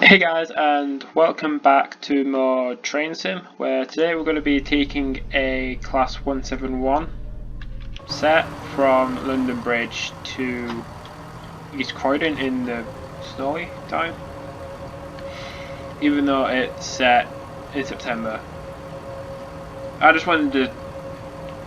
Hey guys, and welcome back to more train sim, where today we're going to be taking a class 171 set from London Bridge to East Croydon in the snowy time, even though it's set in September. I just wanted to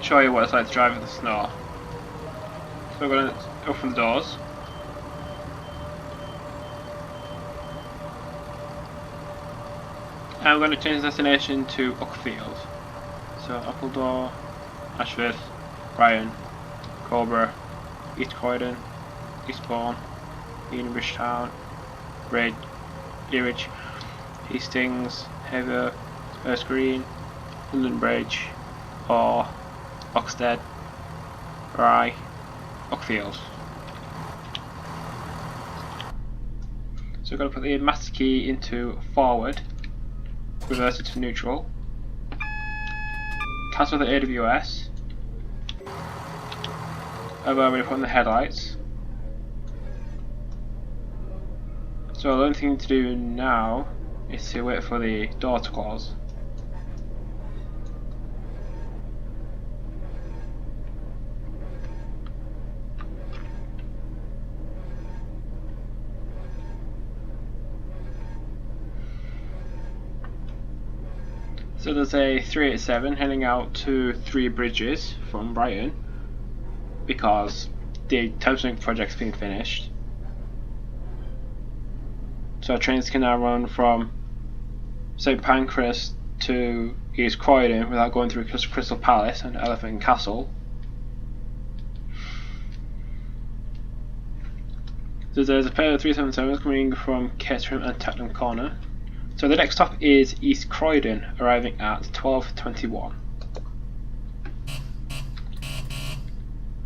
show you what it's like to drive in the snow. So we're going to open the doors. And we're going to change the destination to Uckfield. So Appledore, Ashford, Brighton, Cobra, East Croydon, Eastbourne, Bridge Town, Eridge, Hastings, Heather, Hurst Green, London Bridge, or Oxted, Rye, Uckfield. So we're going to put the master key into forward, reverse it to neutral, cancel the AWS, and we're going to put on the headlights. So the only thing to do now is to wait for the door to close. So there's a 387 heading out to Three Bridges from Brighton because the Thameslink project's been finished. So our trains can now run from St Pancras to East Croydon without going through Crystal Palace and Elephant Castle. So there's a pair of 377s coming from Caterham and Tottenham Corner. So the next stop is East Croydon, arriving at 12:21.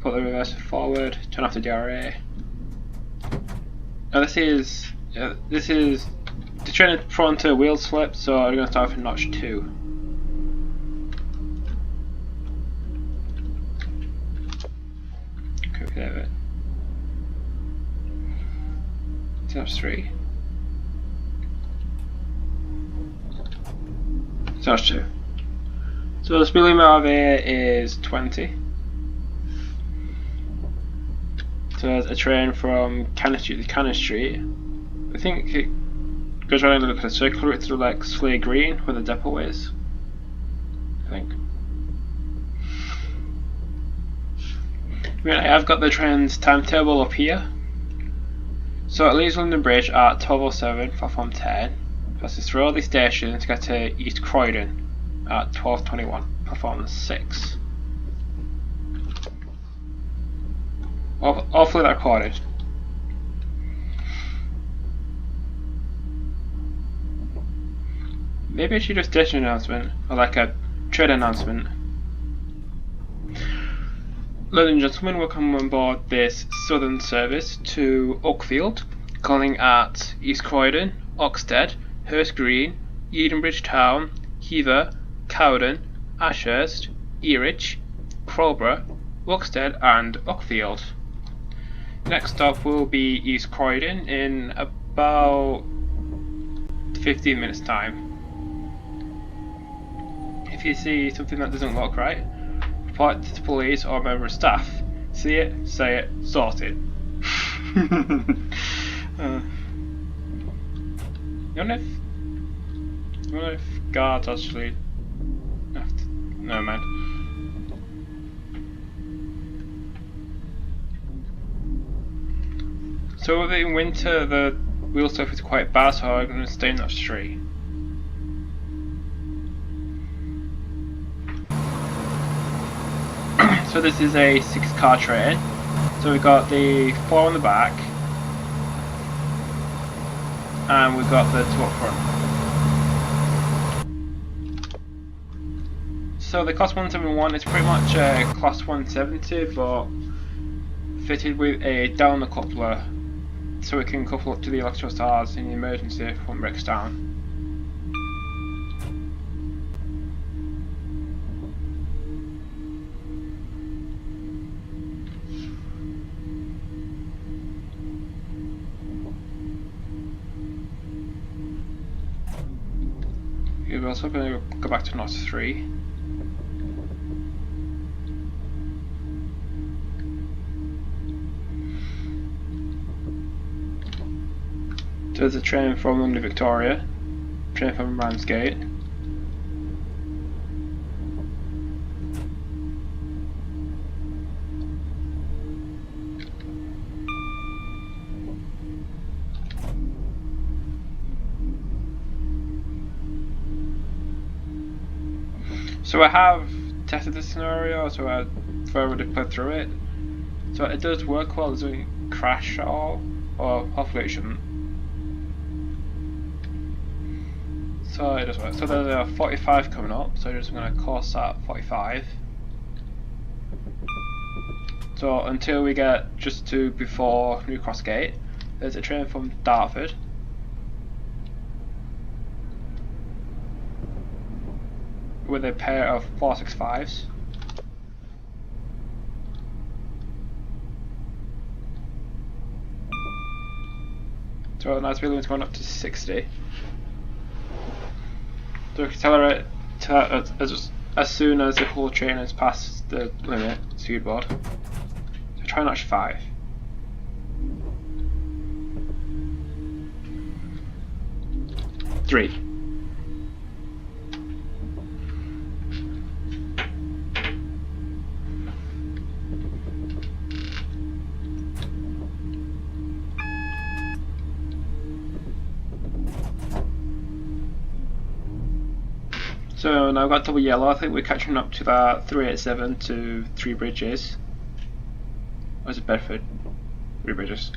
Put the reverse forward, turn off the DRA. Now this is the train is prone to wheel slip, so I'm going to start from notch 2. Quick over it. Notch 3. Notch 2. So the speed limit over here is 20. So there's a train from Cannon Street to Cannon Street. I think it goes around and look at a circular route through like Slay Green where the depot is. I think. Right, I've got the train's timetable up here. So it leaves London Bridge at 12:07, platform 10. Passes through all these stations to get to East Croydon at 12:21, platform 6. Hopefully that recorded. Maybe I should do a station announcement, or like a train announcement. Ladies and gentlemen, welcome on board this southern service to Uckfield, calling at East Croydon, Oxted, Hurst Green, Bridge Town, Heather, Cowden, Ashurst, Eridge, Crowborough, Oxted and Uckfield. Next stop will be East Croydon in about 15 minutes time. If you see something that doesn't look right, report it to the police or a member of staff. See it, say it, sort it. I wonder if guards actually have to, no man. So in winter the wheel stuff is quite bad, so I'm going to stay in that street. So this is a 6-car train. So we've got the 4 on the back, and we've got the 2 up front. So the class 171 is pretty much a class 170, but fitted with a down the coupler, so it can couple up to the electrical stars in the emergency if one breaks down. we're also going to go back to Knot 3. So there's a train from London Victoria, train from Ramsgate. So I have tested this scenario, so I thoroughly played through it. So it does work well, it doesn't crash at all, or hopefully it shouldn't. So it does work. So there's a 45 coming up, so I'm just going to course that 45. So until we get just to before New Cross Gate, there's a train from Dartford. With a pair of 465s. So now speed limit's going up to 60. So we can accelerate as soon as the whole train has passed the limit, speed board. So try notch 5. Three. So now I've got double yellow. I think we're catching up to that 387 to 3 bridges. Or is it Bedford? 3 bridges.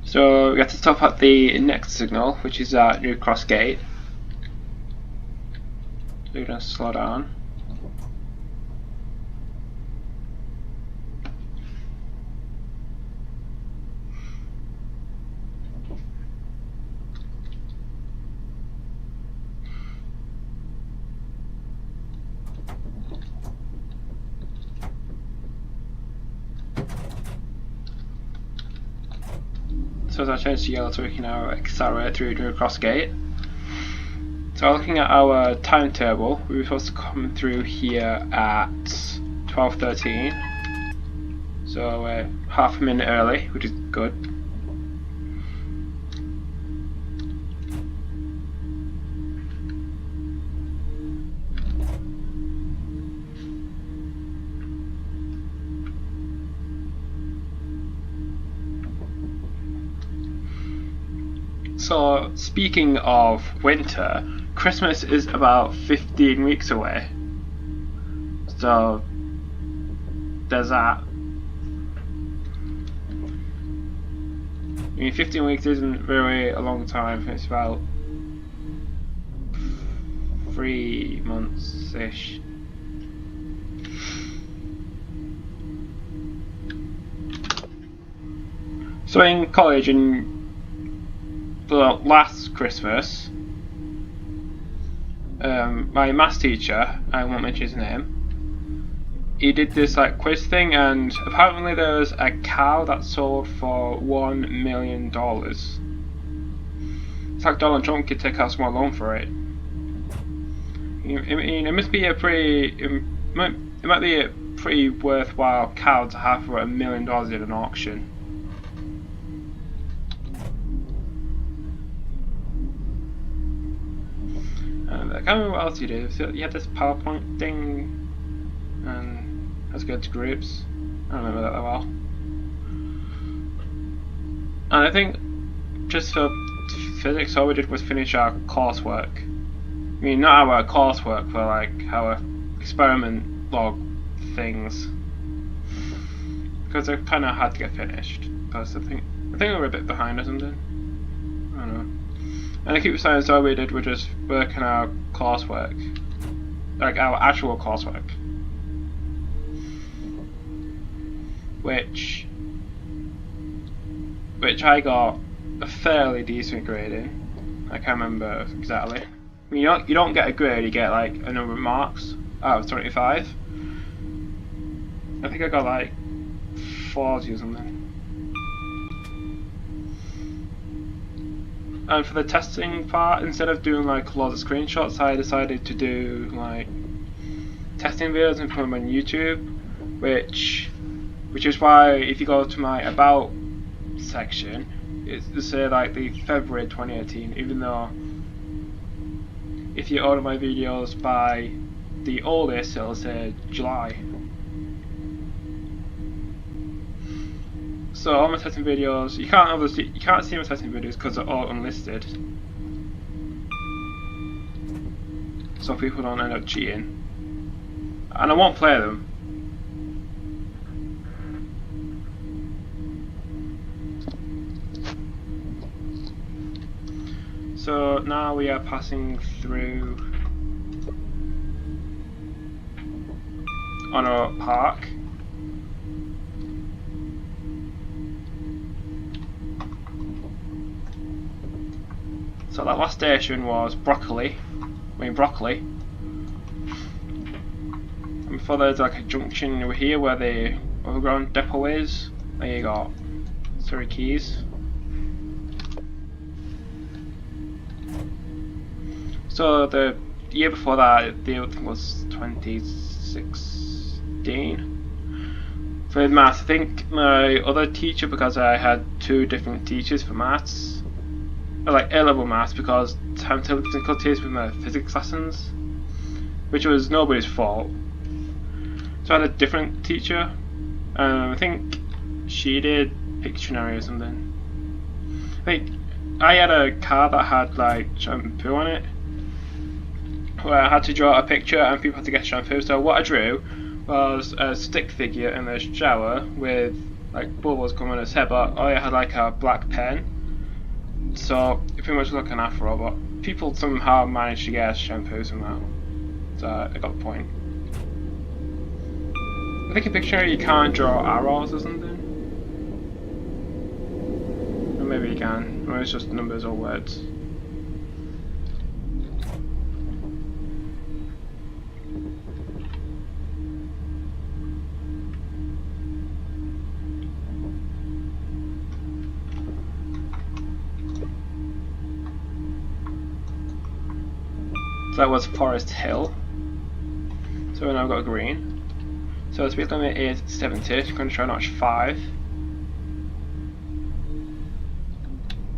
So we have to stop at the next signal, which is at New Cross Gate. So we're going to slow down. So as I change to yellow, so we can now accelerate through New Cross Gate. So looking at our timetable, we were supposed to come through here at 12:13. So we're half a minute early, which is good. So speaking of winter, Christmas is about 15 weeks away. So there's that. I mean, 15 weeks isn't really a long time. It's about 3 months-ish. So in college, last Christmas, my maths teacher, I won't mention his name, he did this like quiz thing, and apparently there was a cow that sold for $1 million. It's like Donald Trump could take out a small loan for it. I mean, it must be a pretty, it might be a pretty worthwhile cow to have for $1 million in an auction. I can't remember what else you did. So you had this PowerPoint thing, and let's go to groups. I don't remember that well. And I think just for physics, all we did was finish our coursework. I mean, not our coursework, but like our experiment log things, because they kind of had to get finished. Because I think we were a bit behind or something. I don't know. And I keep saying, so all we did was just work on our coursework, like our actual coursework, which I got a fairly decent grade in. I can't remember exactly. I mean, you don't get a grade, you get like a number of marks out of 25. I think I got like 40 or something. And for the testing part, instead of doing like lots of screenshots, I decided to do like testing videos and put them on YouTube, which is why if you go to my about section, it's say like the February 2018, even though if you order my videos by the oldest, it'll say July. So all my testing videos, you can't see my testing videos because they're all unlisted, so people don't end up cheating, and I won't play them. So now we are passing through on a park. So that last station was broccoli. And before there's like a junction over here where the overground depot is. There you got Surrey Quays. So the year before that, the other thing was 2016. For maths, I think my other teacher, because I had two different teachers for maths, like A-level maths, because timetable difficulties with my physics lessons, which was nobody's fault. So I had a different teacher. I think she did Pictionary or something. I think I had a card that had like shampoo on it, where I had to draw a picture and people had to get shampoo. So what I drew was a stick figure in the shower with like bubbles coming out of his head, but I had like a black pen, so it pretty much looked like an afro, but people somehow managed to get shampoo somehow. So I got the point. I think in Pictionary you can't draw arrows or something. Or maybe you can, or it's just numbers or words. So that was Forest Hill. So now I've got green. So the speed limit is 70. I'm going to try notch 5.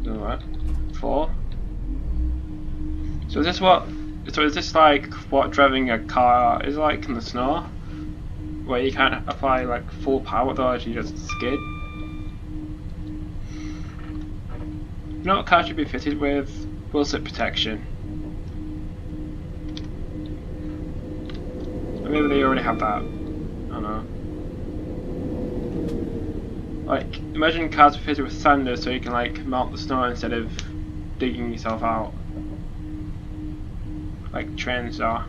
Alright. 4. So is this like what driving a car is like in the snow? Where you can't apply like full power, otherwise you just skid? You know what car should be fitted with? Wheel slip protection. Or maybe they already have that. I don't know. Like, imagine cars fitted with sanders so you can like melt the snow instead of digging yourself out. Like trains are.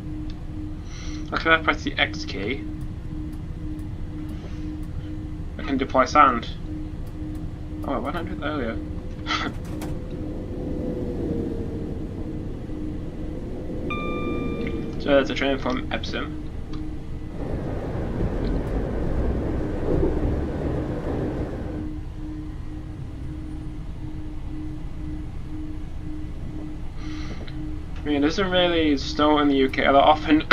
Like if I press the X key, I can deploy sand. Oh, why didn't I do that earlier? So there's a train from Epsom. I mean, it doesn't really snow in the UK that often,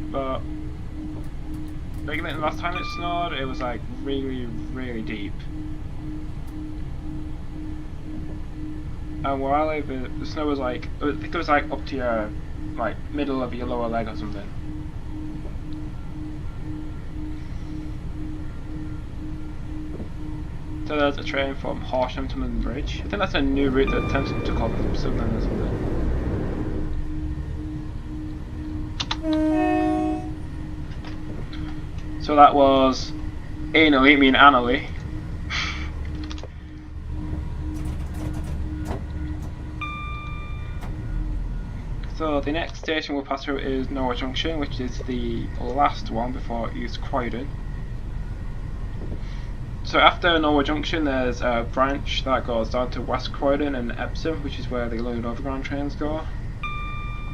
but like the last time it snowed, it was like really, really deep. And where I live, the snow was like, I think it was like up to your like middle of your lower leg or something. So there's a train from Horsham to London Bridge. I think that's a new route that Thames took off from Sunderland or something. So that was anally, I mean anally. So the next station we'll pass through is Norwich Junction, which is the last one before East Croydon. So after Norwich Junction there's a branch that goes down to West Croydon and Epsom, which is where the London Overground trains go.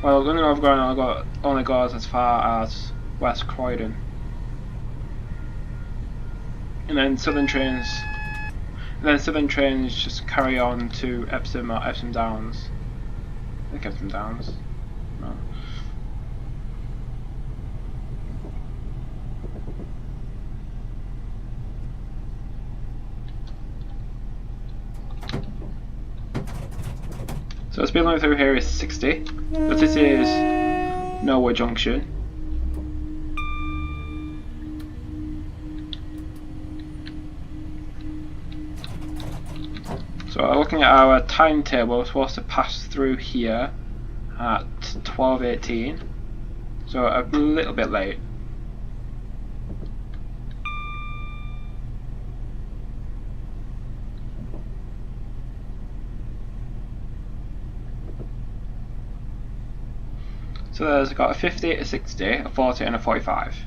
Well, London Overground only goes as far as West Croydon. And then Southern trains And then Southern trains just carry on to Epsom or Epsom Downs. I think Epsom Downs. No. So the speed limit through here is 60. So this is Norwood Junction. So looking at our timetable, we're supposed to pass through here at 12:18. So a little bit late. So there's got a 50, a 60, a 40 and a 45.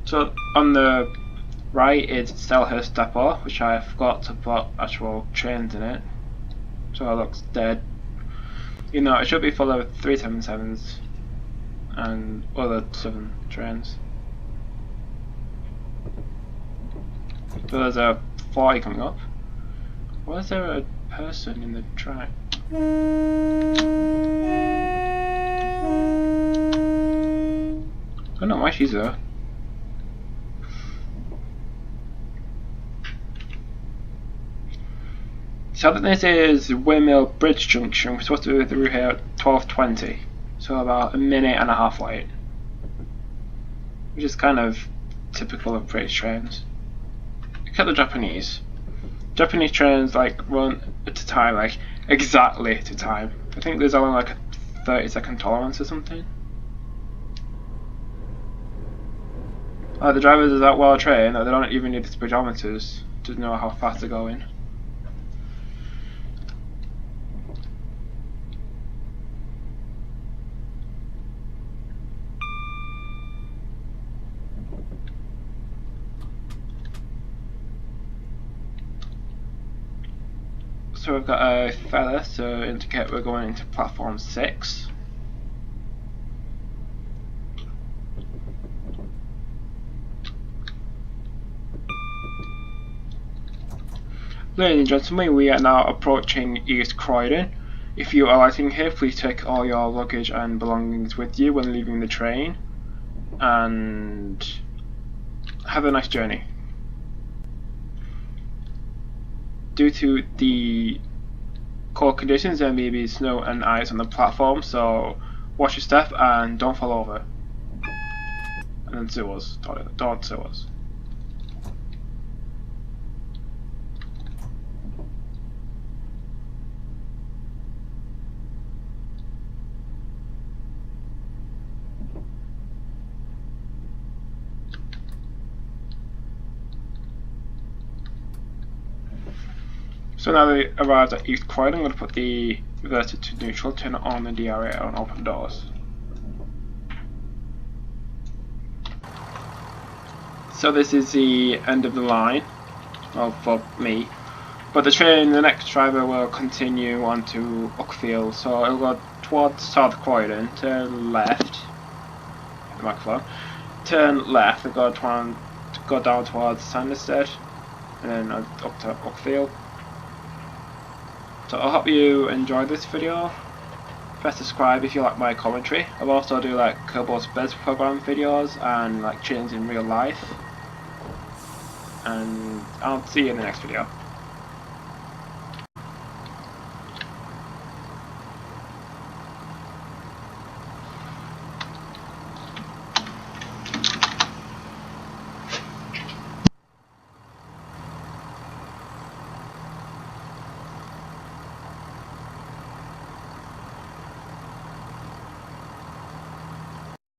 So on the right is Selhurst Depot, which I forgot to put actual trains in it. So it looks dead. You know, it should be full of 377s and other Southern trains. So there's a 40 coming up. Why is there a person in the track? I don't know why she's there. So this is Windmill Bridge Junction. We're supposed to be through here at 12:20, so about a minute and a half late, which is kind of typical of British trains. Look at the Japanese. Japanese trains like run to time, like exactly to time. I think there's only like a 30-second tolerance or something. The drivers are that well trained that they don't even need the speedometers to know how fast they're going. So we've got a feather to indicate we're going into platform 6. Ladies and gentlemen, we are now approaching East Croydon. If you are alighting here, please take all your luggage and belongings with you when leaving the train, and have a nice journey. Due to the cold conditions, there may be snow and ice on the platform, so watch your step and don't fall over. And then sue us. Don't sue us. So now we arrived at East Croydon, I'm going to put the reverser to neutral, turn it on the DRA and open doors. So this is the end of the line, well for me, but the next driver will continue on to Uckfield, so it'll go towards South Croydon, turn left, the microphone, turn left and go down towards Sanderstead, and then up to Uckfield. So I hope you enjoyed this video. Press subscribe if you like my commentary. I'll also do like Kerbo's Beds program videos and like trains in real life. And I'll see you in the next video.